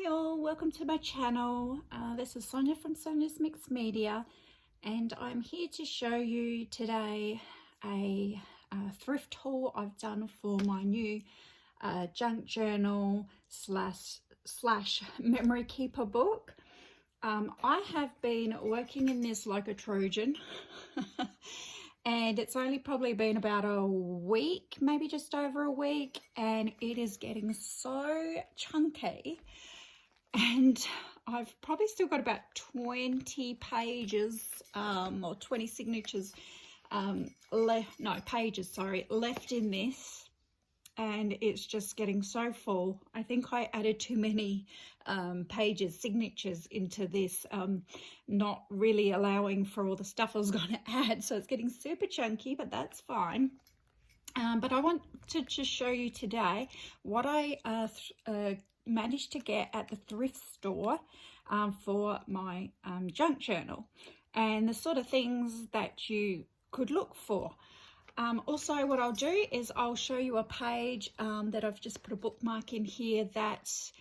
Hi all, welcome to my channel. This is Sonia from Sonia's Mixed Media, and I'm here to show you today a thrift haul I've done for my new junk journal slash memory keeper book. I have been working in this like a Trojan and it's only probably been about a week, maybe just over a week, and it is getting so chunky. And I've probably still got about 20 pages or 20 signatures left in this, and it's just getting so full. I think I added too many signatures into this, not really allowing for all the stuff I was going to add, so it's getting super chunky, but that's fine. But I want to just show you today what I managed to get at the thrift store for my junk journal, and the sort of things that you could look for. Also, what I'll do is I'll show you a page that I've just put a bookmark in here that's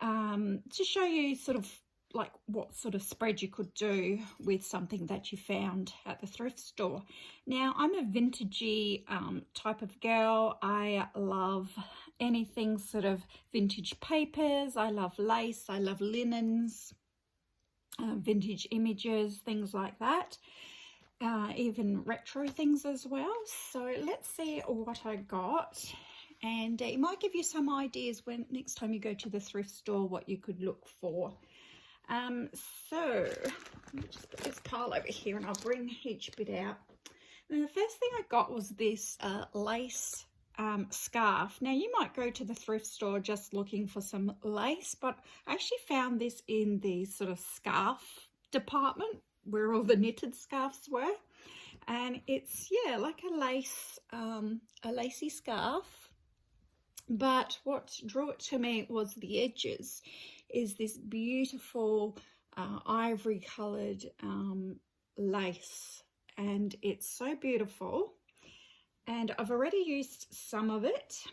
to show you sort of like what sort of spread you could do with something that you found at the thrift store. Now, I'm a vintagey type of girl. I love anything sort of vintage papers. I love lace, I love linens, vintage images, things like that, even retro things as well. So let's see what I got, and it might give you some ideas when next time you go to the thrift store what you could look for. So let me just put this pile over here and I'll bring each bit out. And the first thing I got was this lace scarf. Now, you might go to the thrift store just looking for some lace, but I actually found this in the sort of scarf department where all the knitted scarves were, and it's, yeah, like a lacy scarf. But what drew it to me was the edges. Is this beautiful ivory colored lace, and it's so beautiful, and I've already used some of it,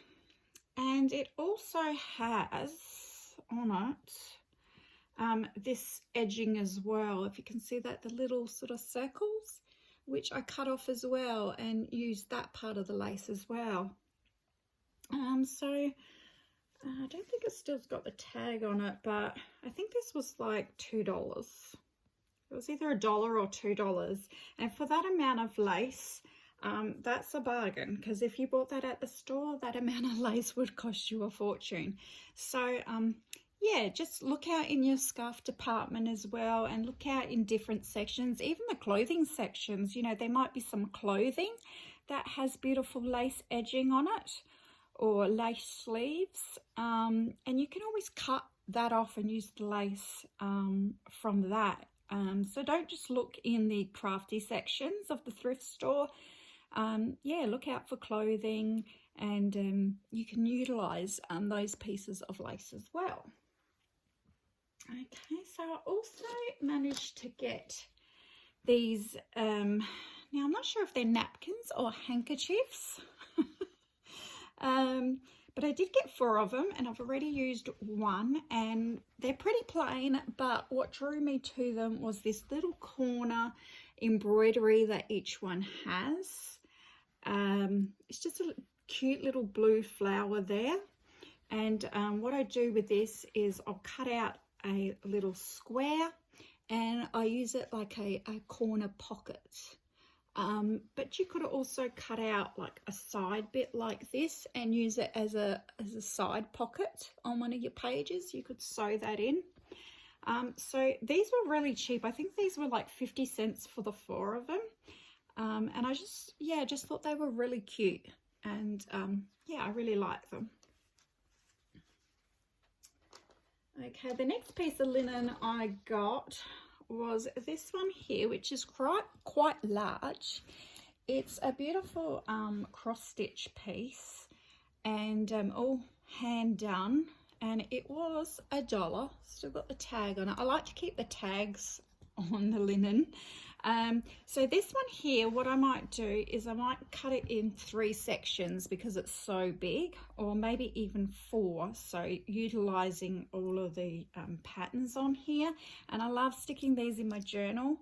and it also has on it this edging as well. If you can see that, the little sort of circles, which I cut off as well and used that part of the lace as well. So I don't think it still's got the tag on it, but I think this was like $2. It was either $1 or $2, and for that amount of lace, that's a bargain, because if you bought that at the store, that amount of lace would cost you a fortune. So yeah, just look out in your scarf department as well, and look out in different sections, even the clothing sections. You know, there might be some clothing that has beautiful lace edging on it, or lace sleeves, and you can always cut that off and use the lace from that. So don't just look in the crafty sections of the thrift store. Yeah, look out for clothing, and you can utilize those pieces of lace as well. Okay, so I also managed to get these, now I'm not sure if they're napkins or handkerchiefs, but I did get 4 of them, and I've already used one, and they're pretty plain, but what drew me to them was this little corner embroidery that each one has. It's just a cute little blue flower there, and what I do with this is I'll cut out a little square and I use it like a corner pocket. But you could also cut out like a side bit like this and use it as a side pocket on one of your pages. You could sew that in. So these were really cheap. I think these were like 50 cents for the 4 of them. And I just thought they were really cute, and yeah, I really like them. Okay, the next piece of linen I got was this one here, which is quite large. It's a beautiful cross stitch piece, and all hand done, and it was $1. Still got the tag on it. I like to keep the tags on the linen So this one here, what I might do is I might cut it in 3 sections because it's so big, or maybe even 4, so utilizing all of the patterns on here. And I love sticking these in my journal.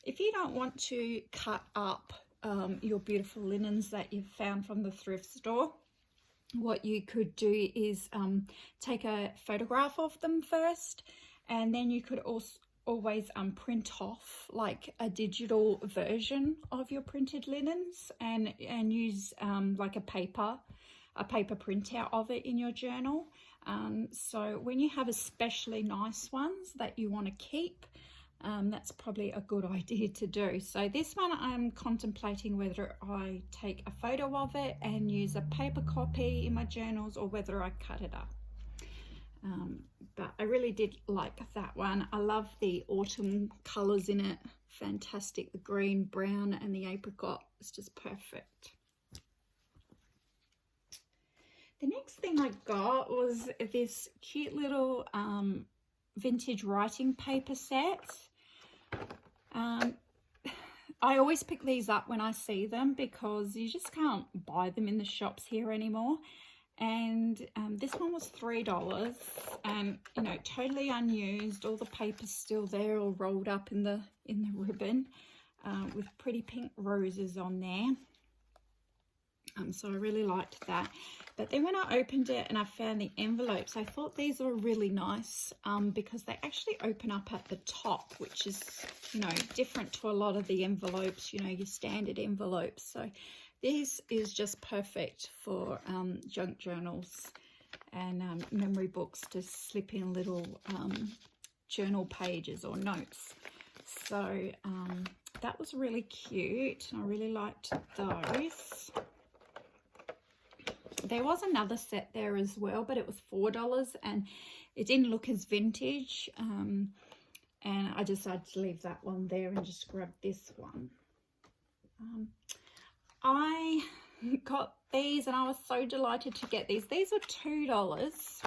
If you don't want to cut up your beautiful linens that you've found from the thrift store, what you could do is take a photograph of them first, and then you could also always print off like a digital version of your printed linens and use like a paper printout of it in your journal. So when you have especially nice ones that you want to keep, that's probably a good idea to do. So this one I'm contemplating whether I take a photo of it and use a paper copy in my journals, or whether I cut it up. But I really did like that one. I love the autumn colors in it. Fantastic. The green, brown and the apricot is just perfect. The next thing I got was this cute little vintage writing paper set. I always pick these up when I see them because you just can't buy them in the shops here anymore. And this one was $3, and you know, totally unused. All the paper's still there, all rolled up in the ribbon, with pretty pink roses on there. So I really liked that. But then when I opened it and I found the envelopes, I thought these were really nice because they actually open up at the top, which is, you know, different to a lot of the envelopes, you know, your standard envelopes. So this is just perfect for junk journals and memory books to slip in little journal pages or notes. So that was really cute. I really liked those. There was another set there as well, but it was $4 and it didn't look as vintage. And I decided to leave that one there and just grab this one. I got these and I was so delighted to get these. These were $2.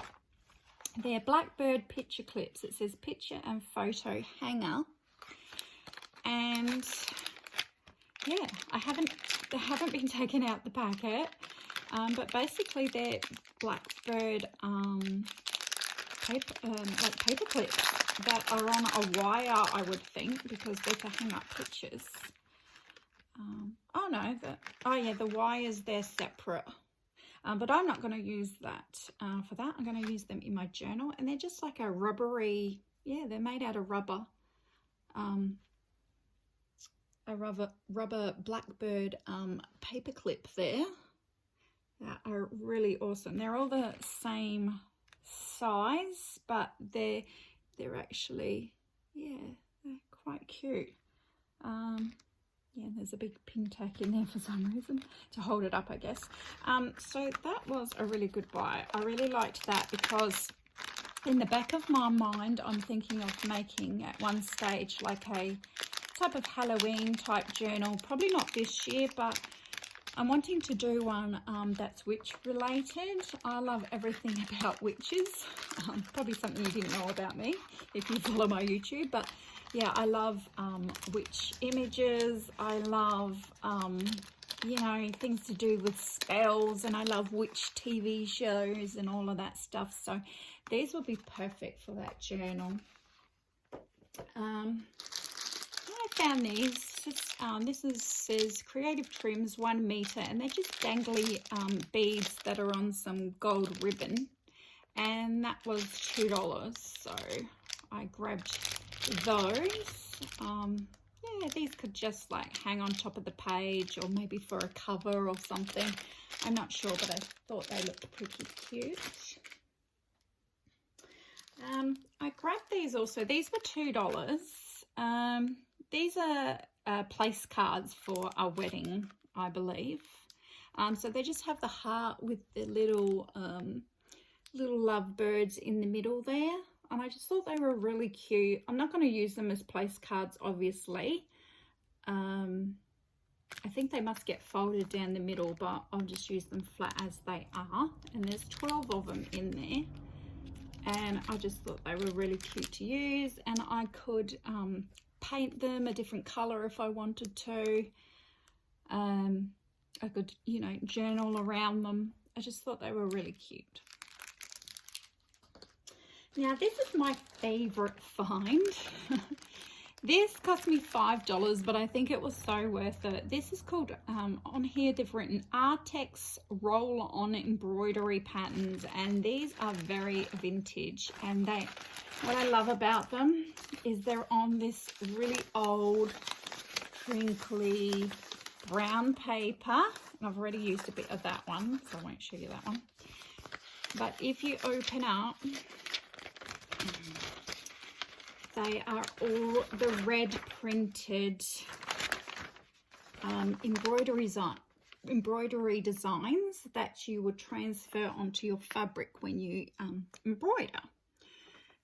They're Blackbird picture clips. It says picture and photo hanger. And yeah, they haven't been taken out the packet. But basically they're Blackbird paper clips that are on a wire, I would think, because they're to hang up pictures. Oh no, the wires, they're separate. But I'm not going to use that for that. I'm going to use them in my journal, and they're just like a rubbery, yeah, they're made out of rubber. A rubber Blackbird paper clip there. That are really awesome. They're all the same size, but they're actually, yeah, they're quite cute. Yeah, there's a big pin tack in there for some reason to hold it up, I guess. So that was a really good buy. I really liked that because in the back of my mind, I'm thinking of making at one stage like a type of Halloween type journal. Probably not this year, but I'm wanting to do one that's witch related. I love everything about witches. Probably something you didn't know about me if you follow my YouTube, but yeah, I love witch images. I love, you know, things to do with spells, and I love witch TV shows and all of that stuff. So these will be perfect for that journal. I found these. This says Creative Trims 1 meter, and they're just dangly beads that are on some gold ribbon, and that was $2. So I grabbed those. Yeah, these could just like hang on top of the page, or maybe for a cover or something. I'm not sure, but I thought they looked pretty cute. I grabbed these also. These were $2. These are place cards for a wedding, I believe. So they just have the heart with the little love birds in the middle there, and I just thought they were really cute. I'm not going to use them as place cards, obviously. I think they must get folded down the middle, but I'll just use them flat as they are. And there's 12 of them in there, and I just thought they were really cute to use, and I could paint them a different color if I wanted to. I could, you know, journal around them. I just thought they were really cute. Now this is my favorite find. This cost me $5, but I think it was so worth it. This is called, on here they've written Artex roll-on embroidery patterns, and these are very vintage. And what I love about them is they're on this really old, crinkly brown paper. And I've already used a bit of that one, so I won't show you that one. But if you open up, they are all the red printed embroidery designs that you would transfer onto your fabric when you embroider.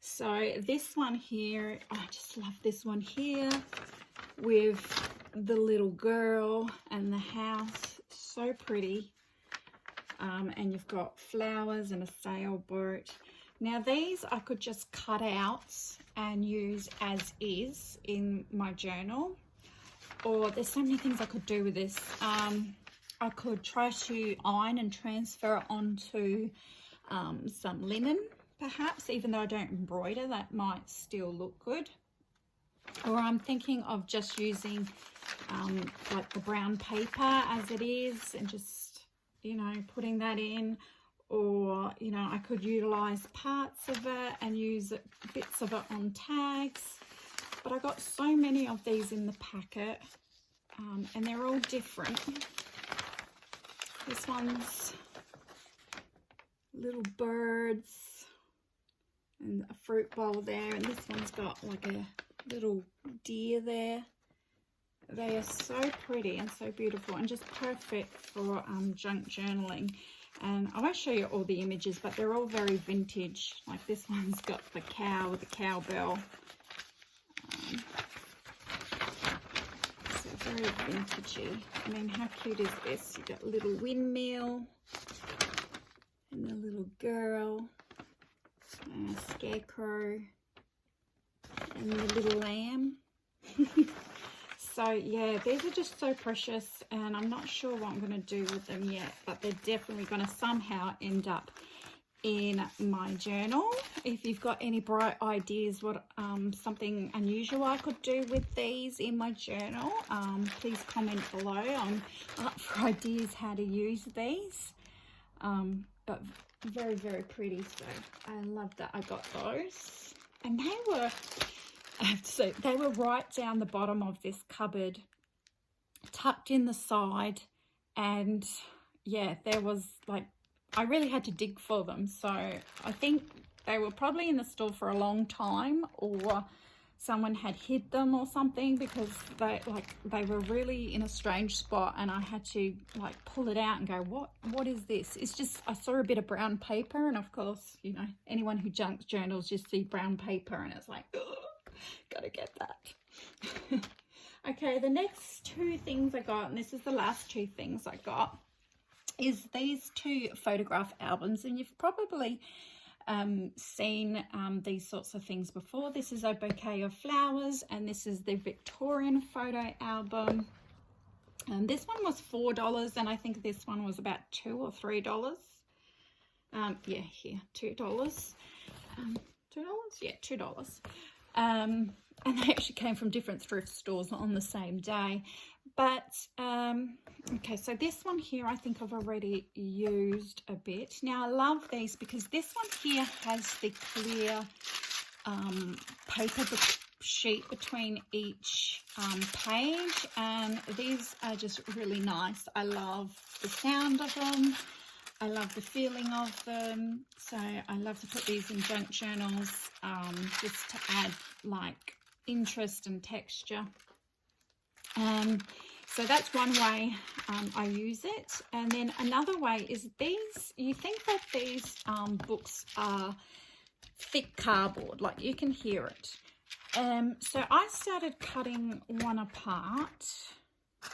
So this one here, I just love this one here with the little girl and the house. So pretty. And you've got flowers and a sailboat. Now these I could just cut out and use as is in my journal, or there's so many things I could do with this. I could try to iron and transfer it onto some linen perhaps, even though I don't embroider, that might still look good. Or I'm thinking of just using like the brown paper as it is and just, you know, putting that in. Or, you know, I could utilize parts of it and use bits of it on tags. But I got so many of these in the packet, and they're all different. This one's little birds and a fruit bowl there, and this one's got like a little deer there. They are so pretty and so beautiful and just perfect for junk journaling. And I won't show you all the images, but they're all very vintage. Like this one's got the cow with the cowbell. So very vintagey. I mean, how cute is this? You've got a little windmill and the little girl and a scarecrow and the little lamb. So yeah, these are just so precious, and I'm not sure what I'm going to do with them yet, but they're definitely going to somehow end up in my journal. If you've got any bright ideas what something unusual I could do with these in my journal, please comment below. I'm up for ideas how to use these. But very, very pretty, so I love that I got those. And they were, I have to say, they were right down the bottom of this cupboard, tucked in the side, and yeah, there was like, I really had to dig for them. So I think they were probably in the store for a long time, or someone had hid them or something, because they were really in a strange spot, and I had to like pull it out and go, what is this? It's just, I saw a bit of brown paper, and of course, you know, anyone who junk journals just see brown paper and it's like, ugh, gotta get that. Okay, the next two things I got, and this is the last two things I got, is these two photograph albums. And you've probably seen these sorts of things before. This is a bouquet of flowers, and this is the Victorian photo album. And this one was $4, and I think this one was about $2 or $3. Yeah, here, $2. $2? Yeah, $2. And they actually came from different thrift stores on the same day. But okay, so this one here I think I've already used a bit. Now I love these because this one here has the clear paper sheet between each page, and these are just really nice. I love the sound of them. I love the feeling of them. So I love to put these in junk journals just to add like interest and texture. So that's one way I use it. And then another way is these, you think that these books are thick cardboard, like you can hear it. So I started cutting one apart.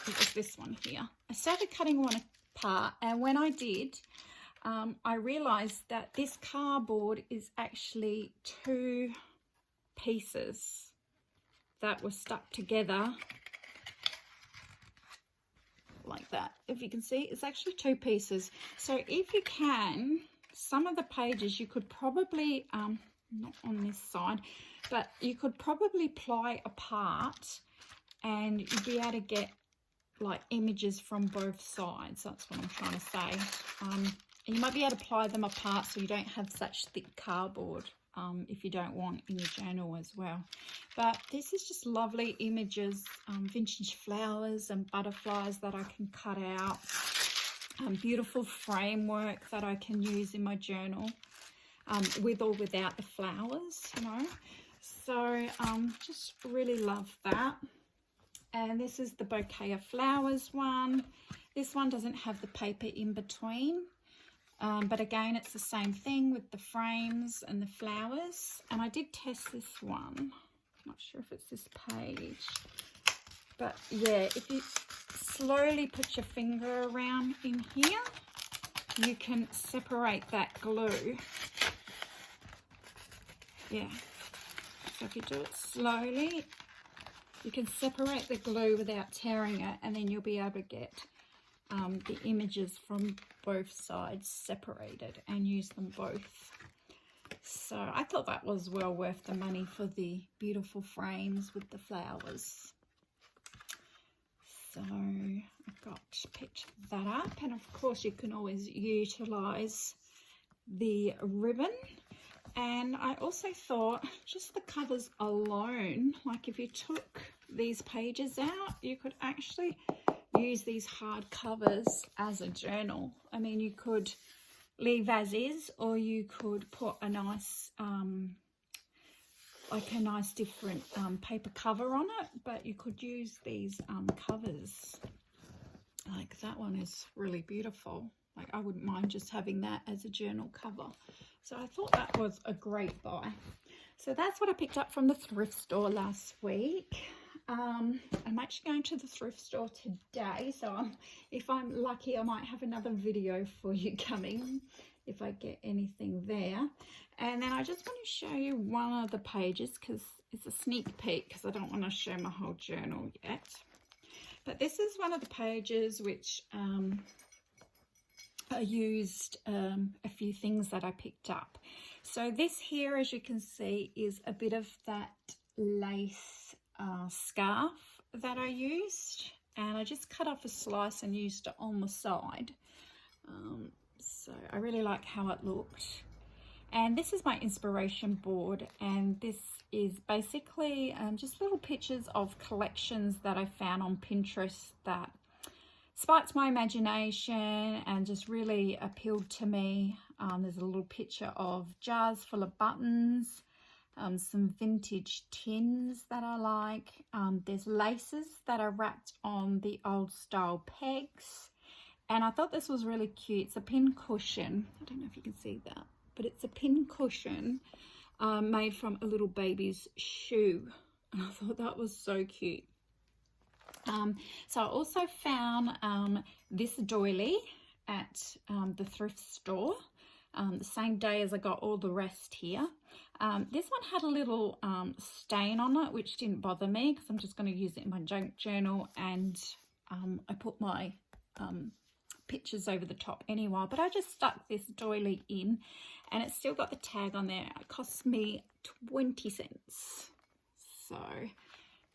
It was this one here. I started cutting one apart, and when I did, I realized that this cardboard is actually two pieces. that were stuck together like that. If you can see, it's actually 2 pieces. So if you can, some of the pages you could probably not on this side, but you could probably ply apart and you'd be able to get like images from both sides. That's what I'm trying to say. And you might be able to ply them apart so you don't have such thick cardboard if you don't want in your journal as well. But this is just lovely images, vintage flowers and butterflies that I can cut out, beautiful framework that I can use in my journal, with or without the flowers, you know. So just really love that. And this is the bouquet of flowers one. This one doesn't have the paper in between. But again, it's the same thing with the frames and the flowers. And I did test this one. Not sure if it's this page. But yeah, if you slowly put your finger around in here, you can separate that glue. Yeah. So if you do it slowly, you can separate the glue without tearing it, and then you'll be able to get the images from both sides separated and use them both. So I thought that was well worth the money for the beautiful frames with the flowers. So I've picked that up, and of course you can always utilize the ribbon. And I also thought just the covers alone, like if you took these pages out, you could actually use these hard covers as a journal. I mean, you could leave as is, or you could put a nice like a nice different paper cover on it, but you could use these covers. Like that one is really beautiful. Like I wouldn't mind just having that as a journal cover. So I thought that was a great buy. So that's what I picked up from the thrift store last week. I'm actually going to the thrift store today, so if I'm lucky I might have another video for you coming if I get anything there. And then I just want to show you one of the pages because it's a sneak peek, because I don't want to show my whole journal yet. But this is one of the pages which I used a few things that I picked up. So this here, as you can see, is a bit of that lace scarf that I used, and I just cut off a slice and used it on the side. So I really like how it looked. And this is my inspiration board, and this is basically just little pictures of collections that I found on Pinterest that sparked my imagination and just really appealed to me. There's a little picture of jars full of buttons, some vintage tins that I like. There's laces that are wrapped on the old style pegs, and I thought this was really cute. It's a pin cushion. I don't know if you can see that, but it's a pin cushion made from a little baby's shoe, and I thought that was so cute. So I also found this doily at the thrift store the same day as I got all the rest here. This one had a little stain on it, which didn't bother me because I'm just going to use it in my junk journal, and I put my pictures over the top anyway. But I just stuck this doily in, and it's still got the tag on there. It cost me 20 cents. So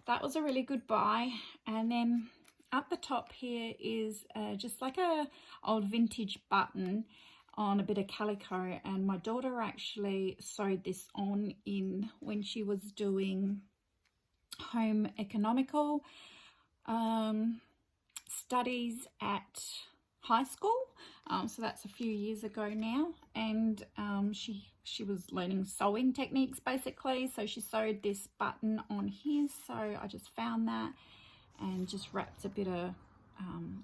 that was a really good buy. And then up the top here is just like a old vintage button on a bit of calico, and my daughter actually sewed this on in when she was doing home economical studies at high school. So that's a few years ago now, and she was learning sewing techniques basically, so she sewed this button on here. So I just found that and just wrapped a bit of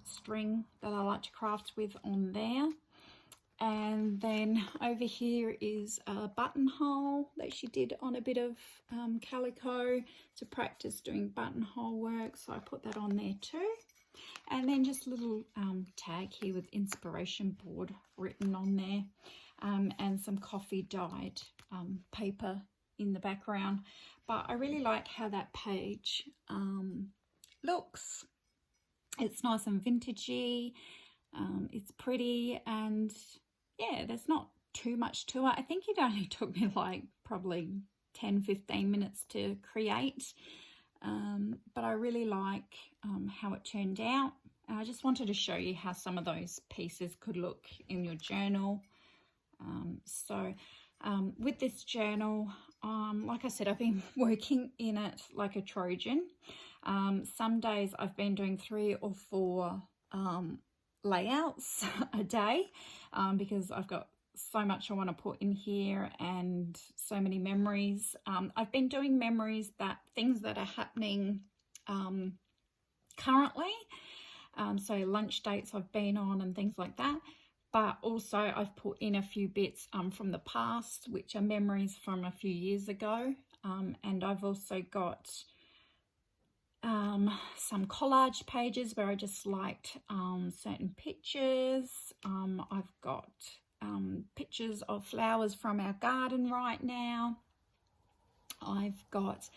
string that I like to craft with on there. And then over here is a buttonhole that she did on a bit of calico to practice doing buttonhole work, so I put that on there too. And then just a little tag here with inspiration board written on there, and some coffee dyed paper in the background, but I really like how that page looks. It's nice and vintagey, it's pretty, and yeah, there's not too much to it. I think it only took me like probably 10-15 minutes to create, but I really like how it turned out. And I just wanted to show you how some of those pieces could look in your journal. With this journal, like I said, I've been working in it like a Trojan. Some days I've been doing 3 or 4 layouts a day, because I've got so much I want to put in here and so many memories. I've been doing memories, things that are happening currently, so lunch dates I've been on and things like that. But also I've put in a few bits from the past, which are memories from a few years ago. And I've also got some collage pages where I just liked certain pictures. I've got pictures of flowers from our garden right now. I've got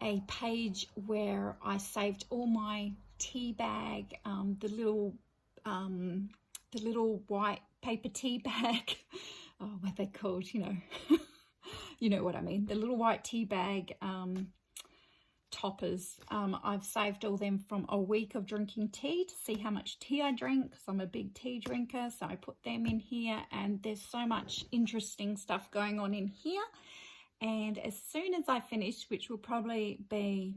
a page where I saved all my tea bag, the little white paper tea bag. Oh, what they're called, you know. You know what I mean. The little white tea bag toppers. I've saved all them from a week of drinking tea to see how much tea I drink, because I'm a big tea drinker. So I put them in here, and there's so much interesting stuff going on in here. And as soon as I finish, which will probably be,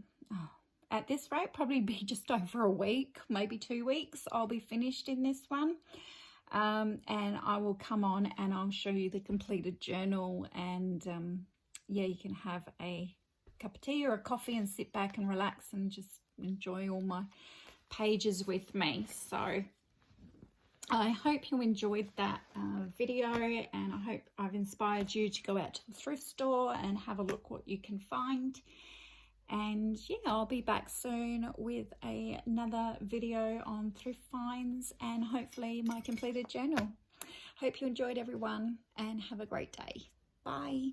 at this rate, probably be just over a week, maybe 2 weeks, I'll be finished in this one. And I will come on and I'll show you the completed journal, and yeah, you can have a cup of tea or a coffee and sit back and relax and just enjoy all my pages with me. So I hope you enjoyed that video, and I hope I've inspired you to go out to the thrift store and have a look what you can find. And yeah, I'll be back soon with another video on thrift finds and hopefully my completed journal. Hope you enjoyed, everyone, and have a great day. Bye.